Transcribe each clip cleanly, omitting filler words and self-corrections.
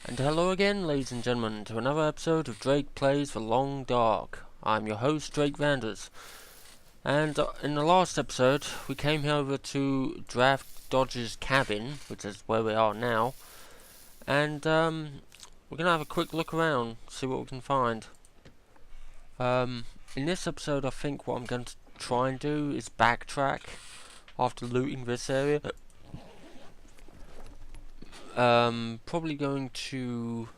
And hello again, ladies and gentlemen, to another episode of Drake Plays The Long Dark. I'm your host, Drake Vanders. And in the last episode, we came here over to Draft Dodge's cabin, which is where we are now. And we're going to have a quick look around, see what we can find. In this episode, I think what I'm going to try and do is backtrack after looting this area. Probably going to...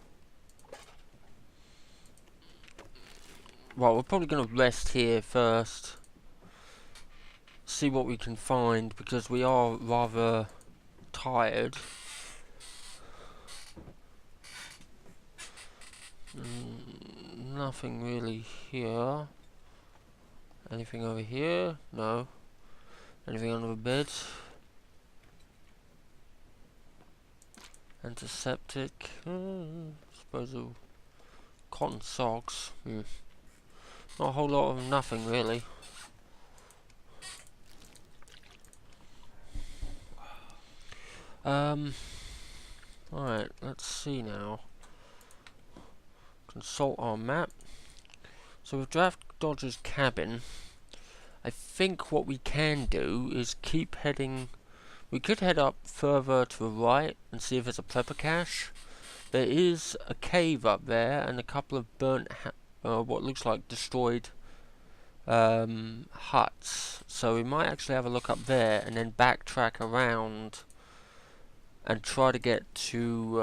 Well, we're probably going to rest here first. See what we can find, because we are rather tired. Nothing really here. Anything over here? No. Anything under the bed? Antiseptic. Suppose cotton socks. Not a whole lot of nothing really. Alright, let's see now. Consult our map. So with Draft Dodge's cabin, I think what we can do is keep heading. We could head up further to the right and see if there's a prepper cache. There is a cave up there and a couple of burnt, what looks like destroyed huts. So we might actually have a look up there and then backtrack around and try to get to,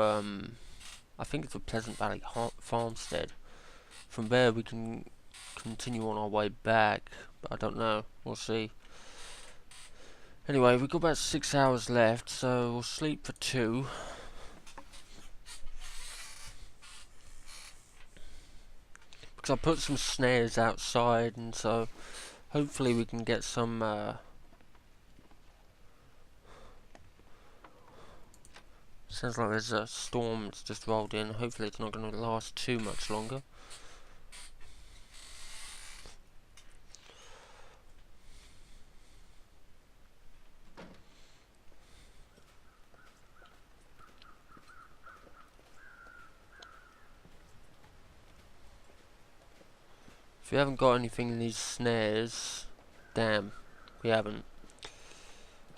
I think it's a Pleasant Valley farmstead. From there we can continue on our way back, but I don't know, we'll see. Anyway, we've got about 6 hours left, so we'll sleep for 2. Because I put some snares outside, and so hopefully we can get some sounds like there's a storm that's just rolled in. Hopefully it's not going to last too much longer. If we haven't got anything in these snares, damn, we haven't.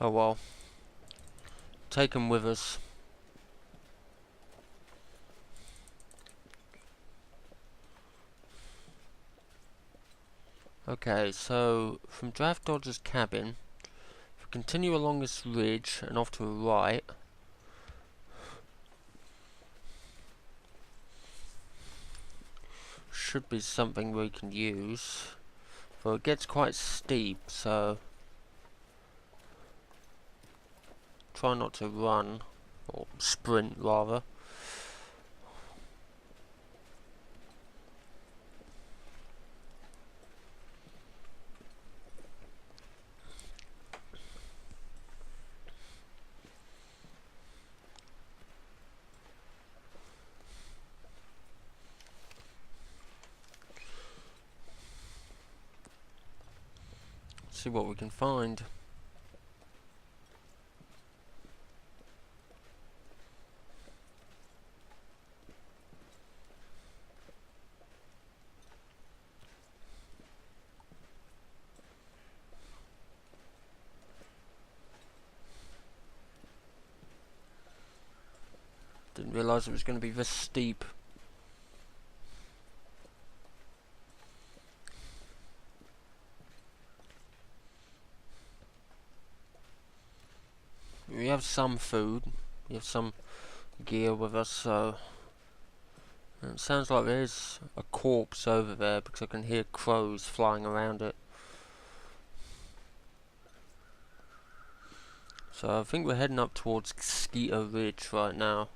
Oh well. Take them with us. Okay, so from Draft Dodge's cabin, if we continue along this ridge and off to the right, should be something we can use. But it gets quite steep, so try not to run, or sprint rather. See what we can find. Didn't realise it was going to be this steep. We have some food, we have some gear with us, so it sounds like there's a corpse over there because I can hear crows flying around it. So I think we're heading up towards Skeeter Ridge right now.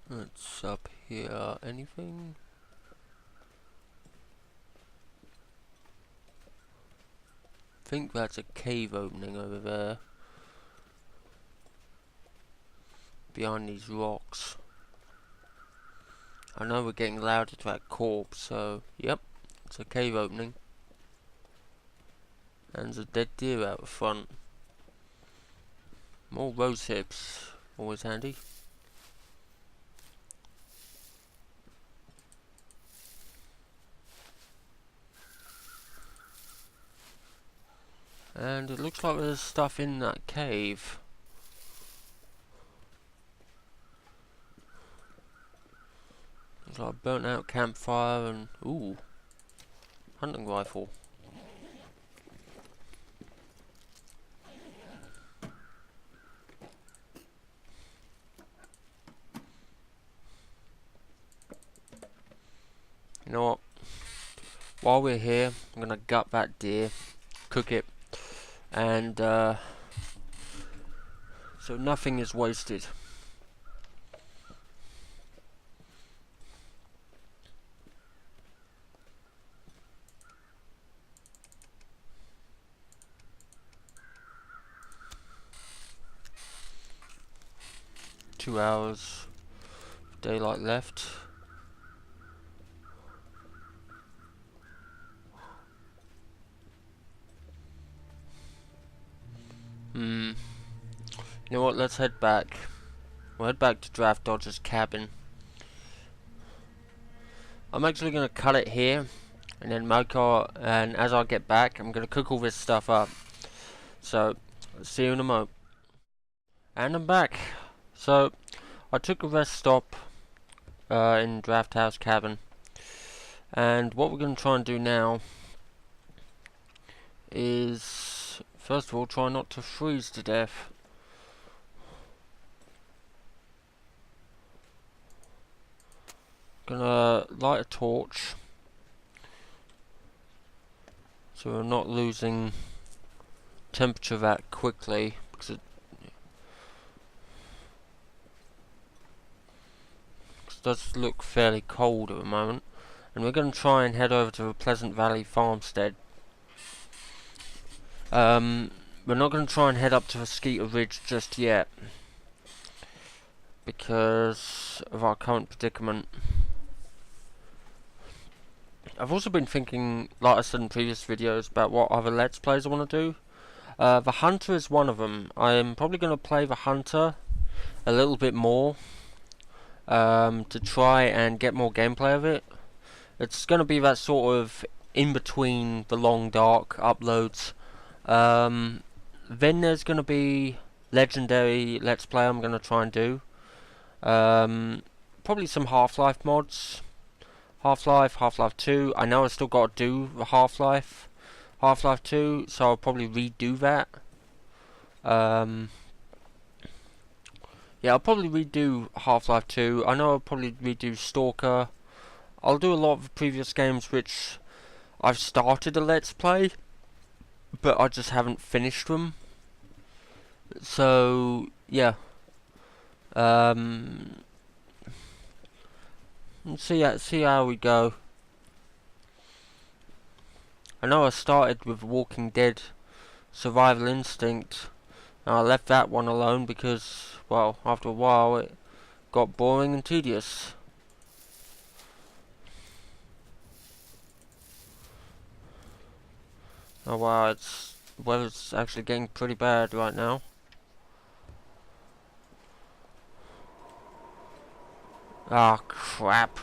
It's up here. Anything? I think that's a cave opening over there. Behind these rocks. I know we're getting louder to that corpse, so yep, it's a cave opening. And there's a dead deer out the front. More rose hips, always handy. And it looks like there's stuff in that cave. Looks like a burnt out campfire and ooh, hunting rifle. You know what? While we're here, I'm gonna gut that deer, cook it, and so nothing is wasted. Two hours of daylight left. You know what, let's head back. We'll head back to Draft Dodger's cabin. I'm actually going to cut it here, and then and as I get back, I'm going to cook all this stuff up. So, see you in a moment. And I'm back. So, I took a rest stop in Draft House cabin. And what we're going to try and do now is, first of all, try not to freeze to death. Gonna light a torch so we're not losing temperature that quickly, because it does look fairly cold at the moment. And we're going to try and head over to the Pleasant Valley farmstead. We're not going to try and head up to the Skeeter Ridge just yet because of our current predicament. I've also been thinking, like I said in previous videos, about what other Let's Plays I want to do. The Hunter is one of them. I'm probably going to play the Hunter a little bit more to try and get more gameplay of it. It's going to be that sort of in between the Long Dark uploads. Then there's going to be Legendary Let's Play I'm going to try and do. Probably some Half-Life mods. Half-Life, Half-Life 2. I know I still got to do the Half-Life 2, so I'll probably redo that. Yeah, I'll probably redo Half-Life 2. I know I'll probably redo Stalker. I'll do a lot of the previous games which I've started a Let's Play, but I just haven't finished them. So, yeah. Let's see how we go. I know I started with Walking Dead Survival Instinct, and I left that one alone because, well, after a while it got boring and tedious. Oh wow, the weather's actually getting pretty bad right now. Ah, crap.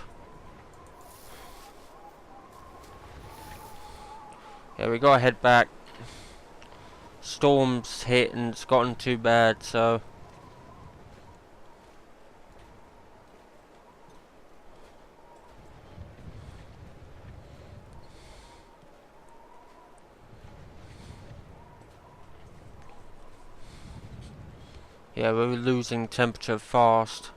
Yeah, we gotta head back. Storm's hit and it's gotten too bad, so... yeah, we're losing temperature fast.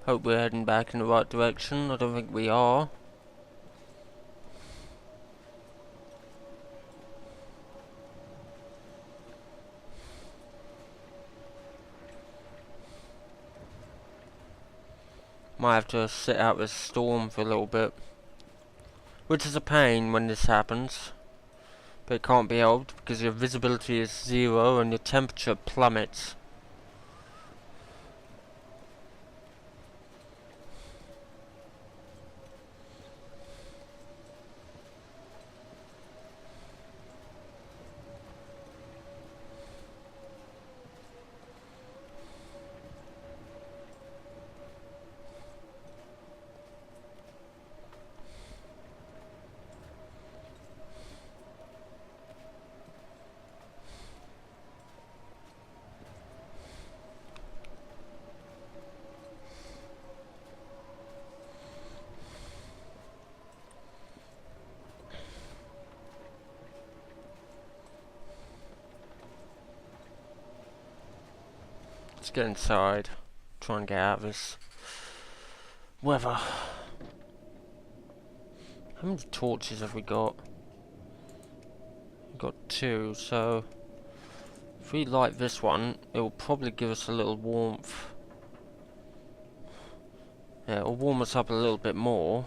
Hope we're heading back in the right direction. I don't think we are. Might have to sit out this storm for a little bit. Which is a pain when this happens. But it can't be helped because your visibility is 0 and your temperature plummets. Let's get inside. Try and get out of this weather. How many torches have we got? We've got 2, so if we light this one, it will probably give us a little warmth. Yeah, it'll warm us up a little bit more.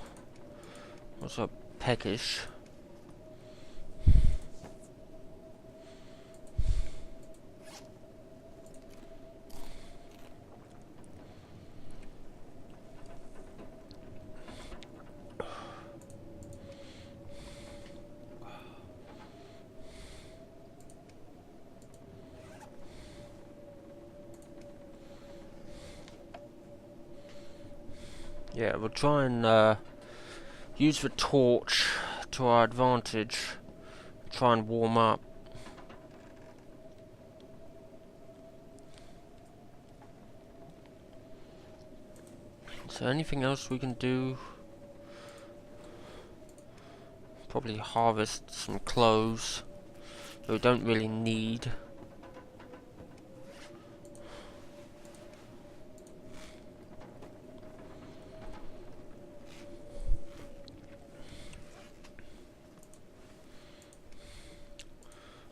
Also peckish. Yeah, we'll try and use the torch to our advantage. Try and warm up. Is there anything else we can do? Probably harvest some clothes that we don't really need.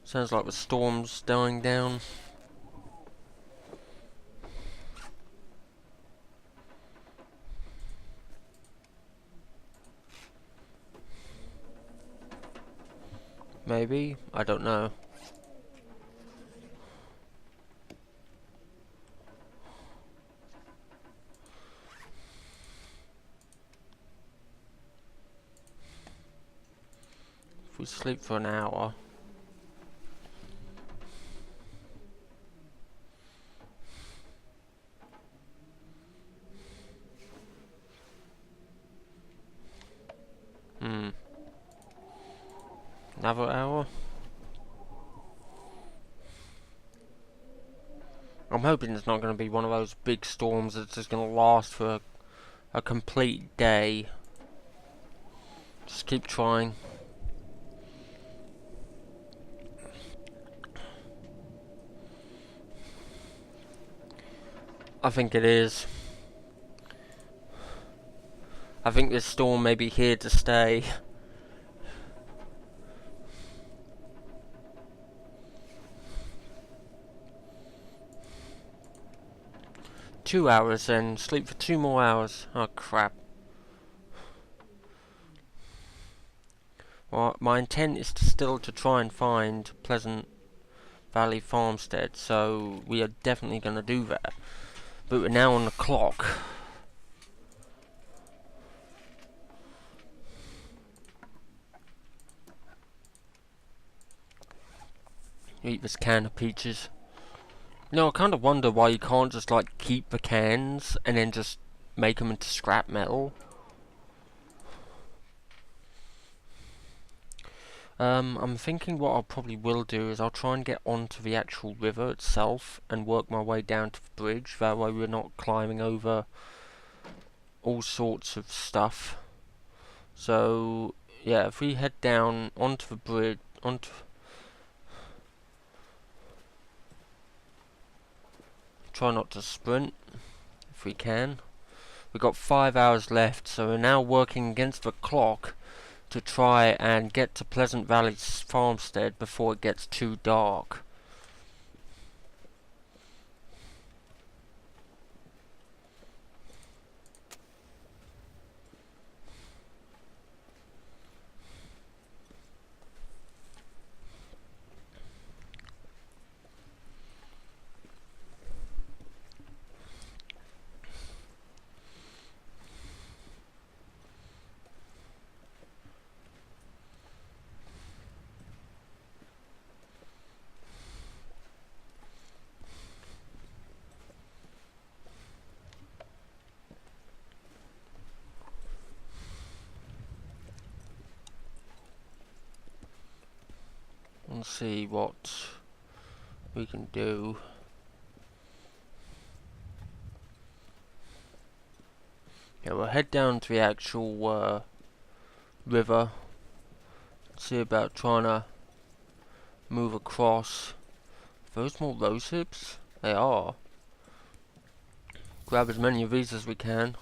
Sounds like the storm's dying down. Maybe? I don't know. If we sleep for an hour. Another hour? I'm hoping it's not going to be one of those big storms that's just going to last for a complete day. Just keep trying. I think it is. I think this storm may be here to stay. Two hours then. Sleep for 2 more hours. Oh crap. Well, my intent is still to try and find Pleasant Valley Farmstead, so we are definitely going to do that. But we're now on the clock. Eat this can of peaches. You know, I kind of wonder why you can't just like keep the cans and then just make them into scrap metal. I'm thinking what I probably will do is I'll try and get onto the actual river itself and work my way down to the bridge. That way we're not climbing over all sorts of stuff. So yeah, if we head down onto the bridge, try not to sprint if we can. We've got 5 hours left, so we're now working against the clock to try and get to Pleasant Valley Farmstead before it gets too dark. Let's see what we can do. Yeah, we'll head down to the actual river. See about trying to move across. Are those more rose hips? They are. Grab as many of these as we can.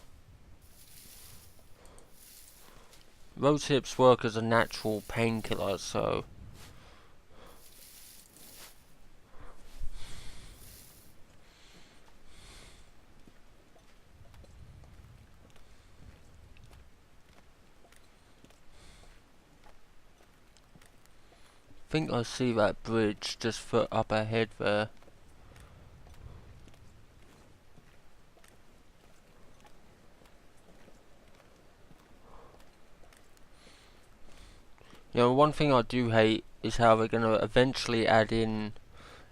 Rose hips work as a natural painkiller, so I think I see that bridge just up ahead there. You know, one thing I do hate is how they're going to eventually add in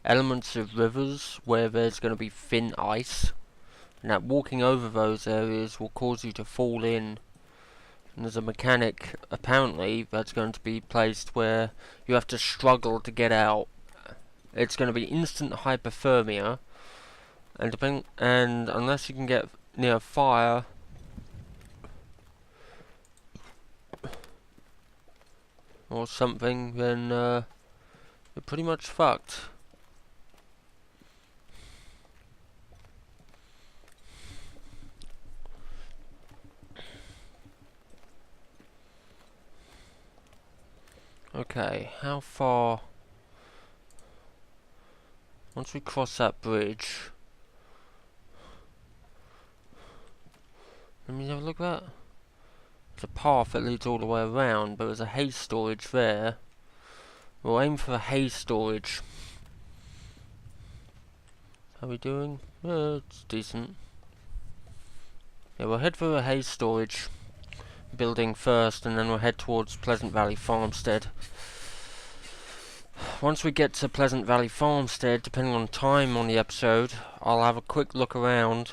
elements of rivers where there's going to be thin ice, and that walking over those areas will cause you to fall in. And there's a mechanic, apparently, that's going to be placed where you have to struggle to get out. It's going to be instant hypothermia, and unless you can get near fire, or something, then you're pretty much fucked. Okay, how far? Once we cross that bridge, let me have a look at that. There's a path that leads all the way around, but there's a hay storage there. We'll aim for the hay storage. How are we doing? It's decent. Yeah, we'll head for the hay storage building first, and then we'll head towards Pleasant Valley Farmstead. Once we get to Pleasant Valley Farmstead, depending on time on the episode, I'll have a quick look around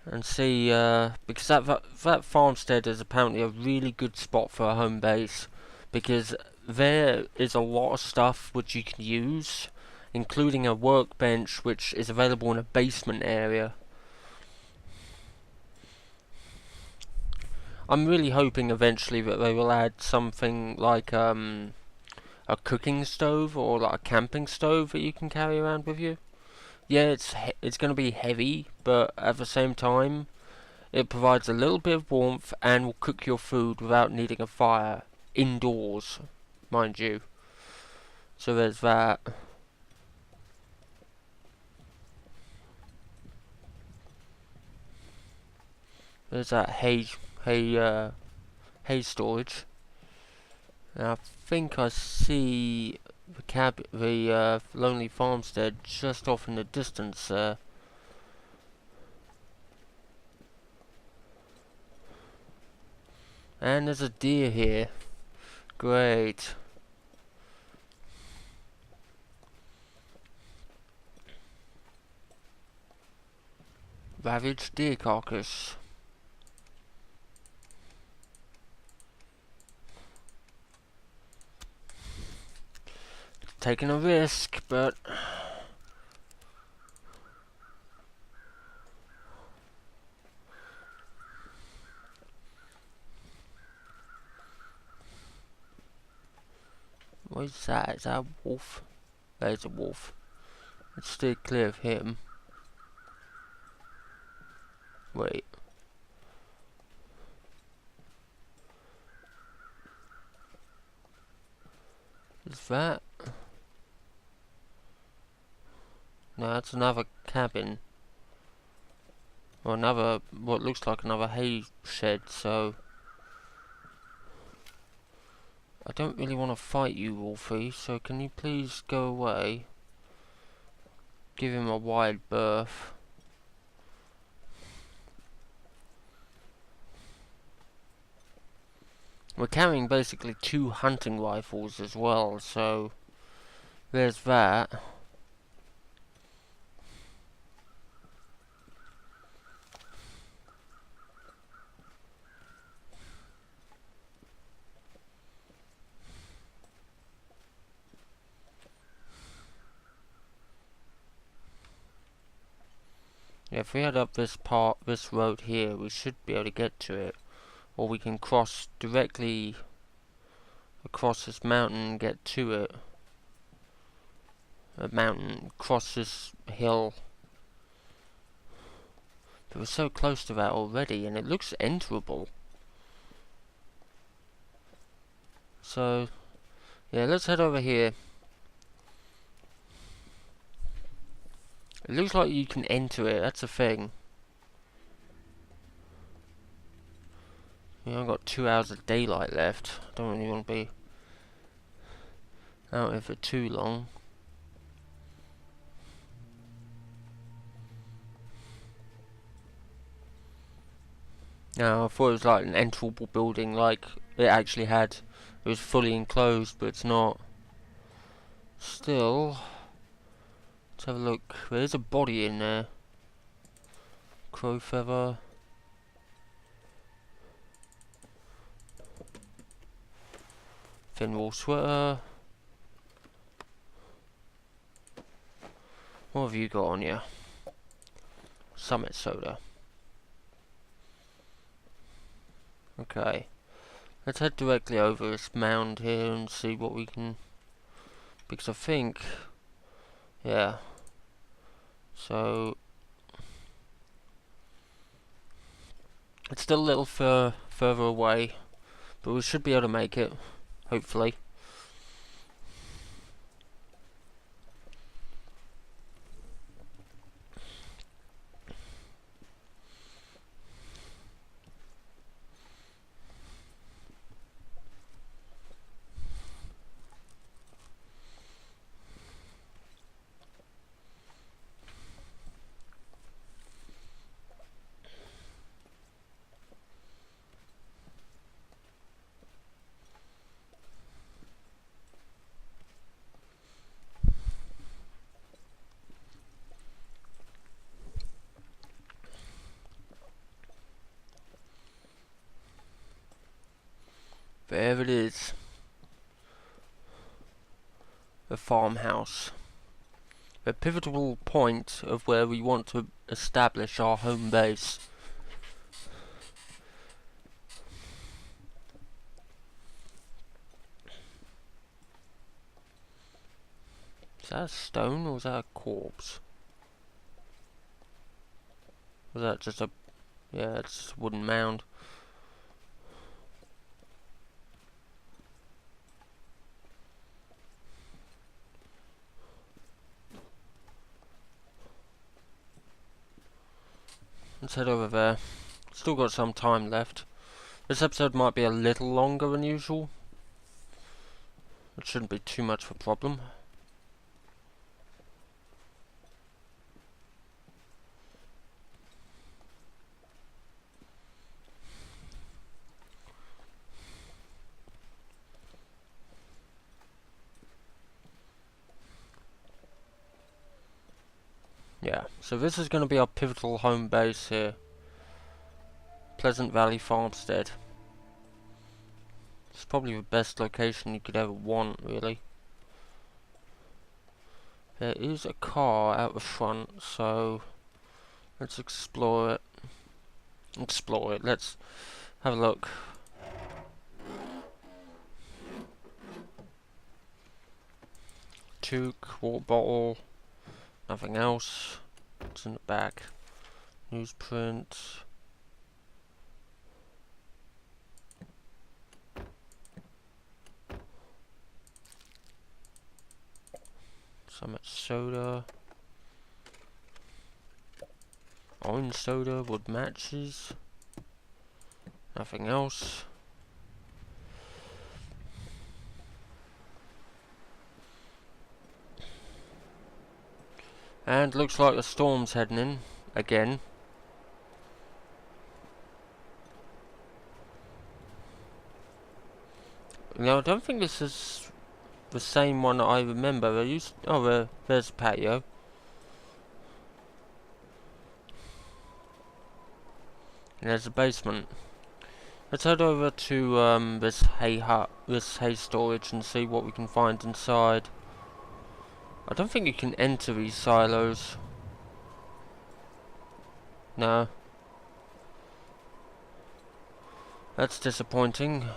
and see, because that farmstead is apparently a really good spot for a home base, because there is a lot of stuff which you can use, including a workbench which is available in a basement area. I'm really hoping eventually that they will add something like a cooking stove or like a camping stove that you can carry around with you. Yeah, it's going to be heavy, but at the same time, it provides a little bit of warmth and will cook your food without needing a fire indoors, mind you. So there's that. There's that hay storage. And I think I see the lonely farmstead just off in the distance there. And there's a deer here. Great. Ravaged deer carcass. Taking a risk, but what is that? Is that a wolf? There's a wolf. Let's stay clear of him. Wait, Is that? No, that's another cabin. Or another, what looks like another hay shed, so... I don't really want to fight you, Wolfie, so can you please go away? Give him a wide berth. We're carrying basically 2 hunting rifles as well, so... There's that. Yeah, if we head up this road here, we should be able to get to it. Or we can cross directly across this mountain and get to it. A mountain, cross this hill. But we're so close to that already, and it looks enterable. So, yeah, let's head over here. It looks like you can enter it, that's the thing. Yeah, I've got 2 hours of daylight left. I don't really want to be out here for too long. Now, I thought it was like an enterable building, like it actually had. It was fully enclosed, but it's not. Still, let's have a look. There's a body in there. Crow feather. Thin wool sweater. What have you got on you? Summit soda. Okay. Let's head directly over this mound here and see what we can... Because I think... Yeah. So... It's still a little further away. But we should be able to make it. Hopefully. There it is. The farmhouse. The pivotal point of where we want to establish our home base. Is that a stone or is that a corpse? Was that just a... Yeah, it's just a wooden mound. Let's head over there. Still got some time left. This episode might be a little longer than usual. It shouldn't be too much of a problem. Yeah, so this is going to be our pivotal home base here. Pleasant Valley Farmstead. It's probably the best location you could ever want, really. There is a car out the front, so let's explore it. Let's have a look. Toque, water bottle, nothing else. What's in the back? Newsprint. Some soda. Orange soda, wood matches. Nothing else. And looks like the storm's heading in again. Now I don't think this is the same one that I remember. There's the patio. And there's the basement. Let's head over to this hay hut, this hay storage, and see what we can find inside. I don't think you can enter these silos. No. That's disappointing.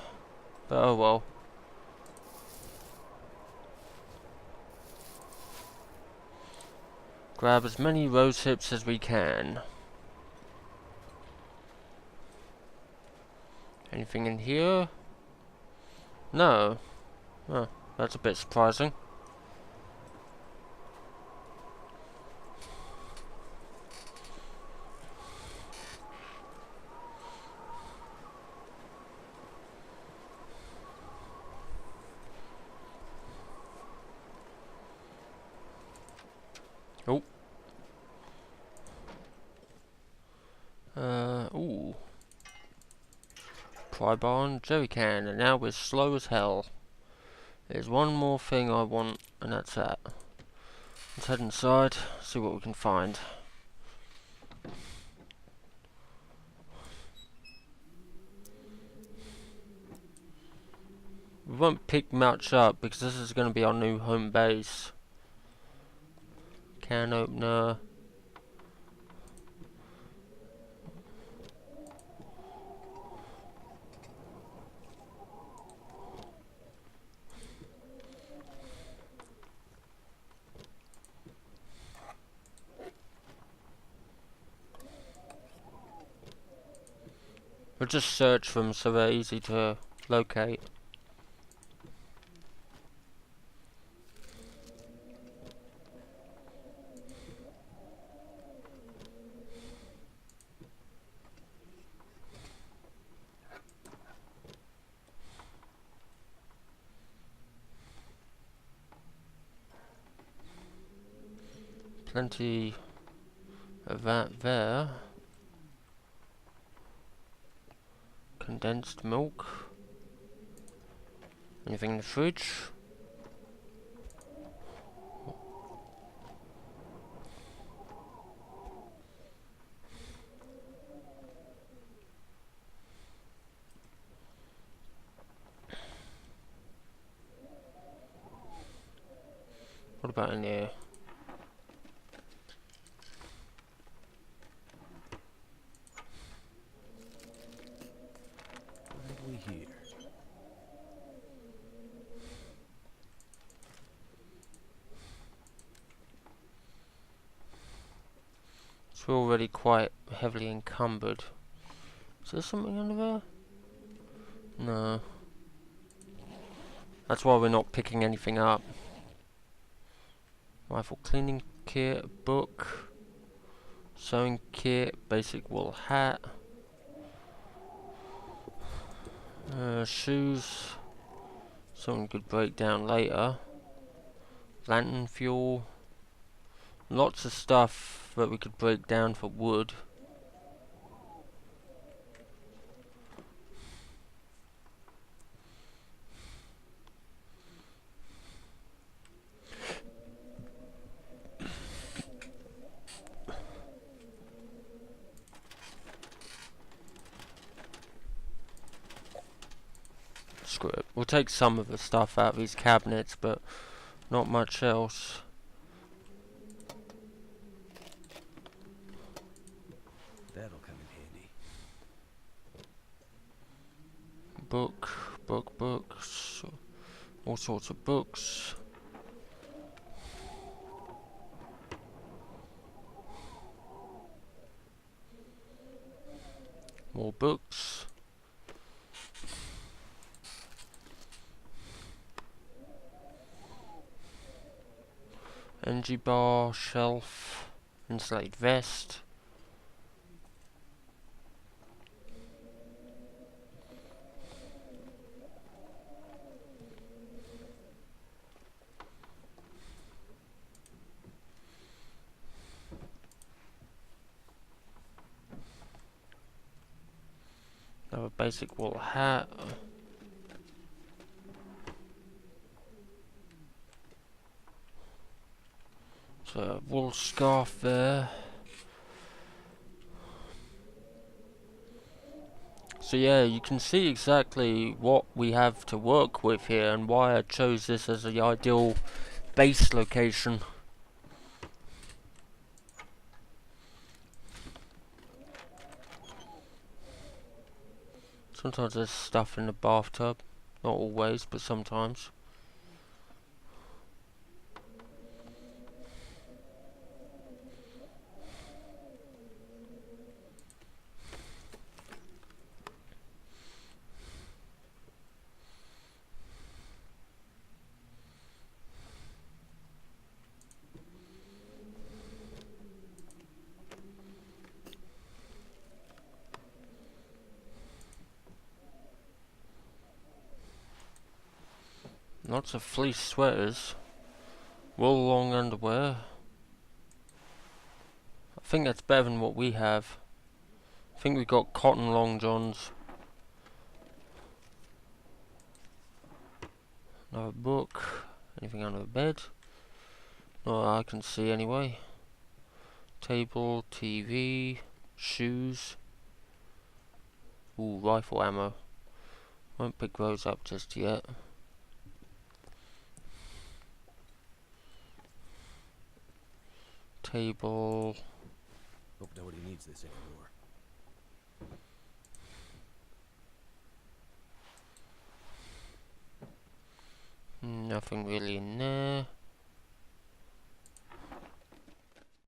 But oh well. Grab as many rose hips as we can. Anything in here? No. Oh, that's a bit surprising. Oh. Ooh. Pry bar and jerry can, and now we're slow as hell. There's one more thing I want, and that's that. Let's head inside, see what we can find. We won't pick much up because this is going to be our new home base. Can opener. We'll just search them so they're easy to locate. Plenty of that there. Condensed milk. Anything in the fridge? What about in here? We're already quite heavily encumbered. Is there something under there? No. That's why we're not picking anything up. Rifle cleaning kit, book, sewing kit, basic wool hat, shoes, something we could break down later, lantern fuel, lots of stuff that we could break down for wood. Screw it. We'll take some of the stuff out of these cabinets, but not much else. That'll come in handy. Books, all sorts of books. More books. Energy bar, shelf, insulated vest. Another basic wool hat. So a wool scarf there. So yeah, you can see exactly what we have to work with here and why I chose this as the ideal base location. Sometimes there's stuff in the bathtub. Not always, but sometimes. Lots of fleece sweaters. Wool long underwear. I think that's better than what we have. I think we've got cotton long johns. Another book. Anything under the bed? No, I can see anyway. Table, TV, shoes. Ooh, rifle ammo. Won't pick those up just yet. Table. Hope nobody needs this anymore. Nothing really in there.